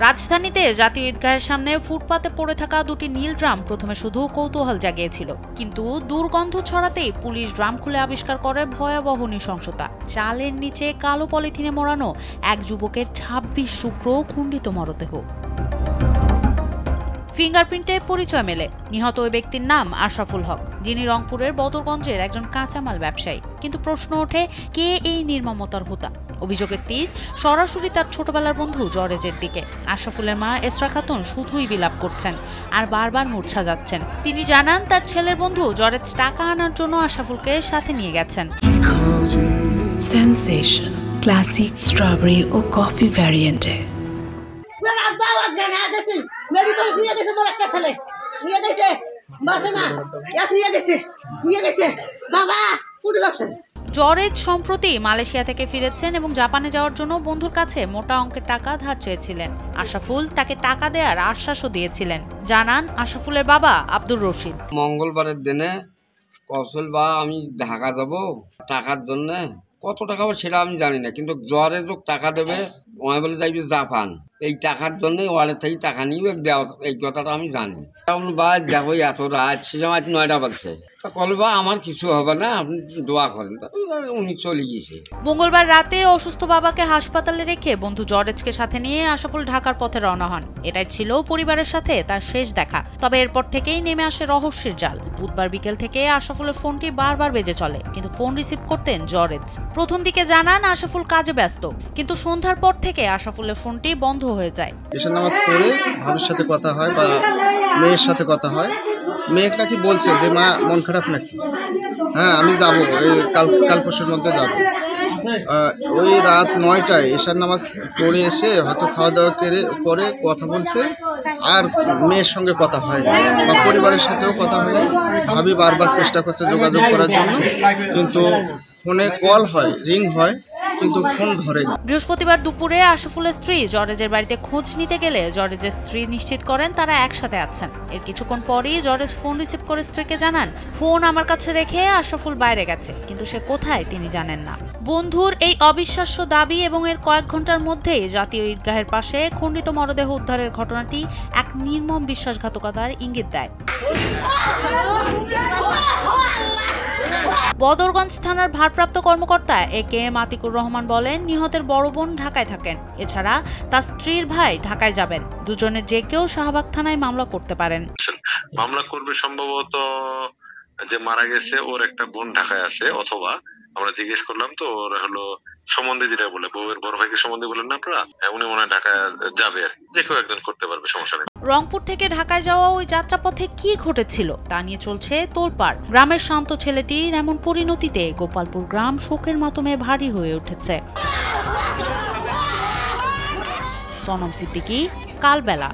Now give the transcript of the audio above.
রাজধানীতে জাতীয় ঈদগাহের সামনে ফুটপাতে পড়ে থাকা দুটি নীল ড্রাম প্রথমে শুধু কৌতূহল জাগিয়েছিল, কিন্তু দুর্গন্ধ ছড়াতেই পুলিশ ড্রাম খুলে আবিষ্কার করে ভয়াবহ নৃশংসতা। চালের নিচে কালো পলিথিনে মোড়ানো এক যুবকের ২৬ টুকরো খণ্ডিত মরদেহ। ফিঙ্গারপ্রিন্টে পরিচয় মেলে। নিহত ওই ব্যক্তির নাম আশরাফুল হক, যিনি রংপুরের বদরগঞ্জের একজন কাঁচামাল ব্যবসায়ী। কিন্তু প্রশ্ন ওঠে, কে এই নির্মমতার হোতা? অভিযোগের তীর সরাসরি তার ছোটবেলার বন্ধু জরেজের দিকে। আশরাফুলের মা এসরা খাতুন শুধুই বিলাপ করছেন আর বারবার মূর্ছা যাচ্ছেন। তিনি জানান, তার ছেলের বন্ধু জরেজ টাকা আনার জন্য আশরাফুলকে সাথে নিয়ে গেছেন। সেন্সেশন ক্লাসিক স্ট্রবেরি ও কফি ভ্যারিয়েন্টে। জরেজ সম্প্রতি মালয়েশিয়া থেকে ফিরেছেন এবং জাপানে যাওয়ার জন্য বন্ধুর কাছে মোটা অঙ্কের টাকা ধার চেয়েছিলেন। আশরাফুল তাকে টাকা দেওয়ার আশ্বাসও দিয়েছিলেন, জানান আশরাফুলের বাবা আব্দুর রশিদ। মঙ্গলবারের দিনে কৌশল বা আমি ঢাকা দেবো, টাকার জন্য কত টাকা হবে সেটা আমি জানি না, কিন্তু জ্বরে তো টাকা দেবে, ওই বলে যাইবে জাপান, এই টাকার জন্য ওয়ালের থেকে টাকা নিয়ে দেওয়া, এই কথাটা আমি জানি। বা যাবো এত রাত, সে সময় ৯টা বাজছে, কলবা আমার কিছু হবে না, আপনি দোয়া করেন। উনি চলে গিয়েছে। মঙ্গলবার রাতে অসুস্থ বাবাকে হাসপাতালে রেখে বন্ধু জরেজকে সাথে নিয়ে আশরাফুল ঢাকার পথে রওনা হন। এটাই ছিল পরিবারের সাথে তার শেষ দেখা। তবে এরপর থেকেই নেমে আসে রহস্যের জাল। বুধবার বিকেল থেকে আশরাফুলের ফোনটি বারবার বেজে চলে, কিন্তু ফোন রিসিভ করতেন জরেজ। প্রথম দিকে জানান আশরাফুল কাজে ব্যস্ত, কিন্তু সন্ধ্যার পর থেকে আশরাফুলের ফোনটি বন্ধ হয়ে যায়। এশার নামাজ পড়ে ভাবির সাথে কথা হয় বা মেয়ের সাথে কথা হয়। মেয়ে নাকি বলছে যে মা মন খারাপ নাকি, হ্যাঁ আমি যাবো, এই কাল পরশুর মধ্যে যাবো। ওই রাত ৯টায় এশার নামাজ পড়ে এসে হয়তো খাওয়া দাওয়া করে কথা বলছে, আর মেয়ের সঙ্গে কথা হয় বা পরিবারের সাথেও কথা হয়। ভাবি বারবার চেষ্টা করছে যোগাযোগ করার জন্য, কিন্তু ফোনে কল হয়, রিং হয়, কিন্তু ফোন ধরে। বৃহস্পতিবার দুপুরে আশরাফুলের স্ত্রী জরেজের বাড়িতে খোঁজ নিতে গেলে জরেজের স্ত্রী নিশ্চিত করেন তারা একসাথে আছেন। এর কিছুক্ষণ পরই জরেজ ফোন রিসিভ করে স্ত্রীকে জানান, ফোন আমার কাছে রেখে আশরাফুল বাইরে গেছে, কিন্তু সে কোথায় তিনি জানেন না। বন্ধুর এই অবিশ্বাস্য দাবি এবং এর কয়েক ঘন্টার মধ্যেই জাতীয় ঈদগাহের পাশে খণ্ডিত মরদেহ উদ্ধারের ঘটনাটি এক নির্মম বিশ্বাসঘাতকতার ইঙ্গিত দেয়। বদরগঞ্জ থানার ভারপ্রাপ্ত কর্মকর্তা এ.কে.এম. আতিকুর রহমান বলেন, নিহতের বড় বোন ঢাকায় থাকেন। এছাড়া তার স্ত্রীর ভাই ঢাকায় যাবেন। দুজনের যে কেউ শাহবাগ থানায় মামলা করতে পারেন। মামলা করবে সম্ভবত যে মারা গেছে ওর একটা বোন ঢাকায় আছে, অথবা আমরা জিজ্ঞেস করলাম তো ওর হলো সম্বন্ধে যেটা বলে বউয়ের বড় ভাইকে সম্বন্ধে বলেন না আপনারা, উনি মনে হয় ঢাকায় যাবে, যে কেউ একজন করতে পারবে, সমস্যা নেই। রংপুর থেকে ঢাকায় যাওয়া ওই যাত্রাপথে কি ঘটেছিল তা নিয়ে চলছে তোলপাড়। গ্রামের শান্ত ছেলেটির এমন পরিণতিতে গোপালপুর গ্রাম শোকের মাতমে ভারী হয়ে উঠেছে। সনম সিদ্দিকী, কালবেলা।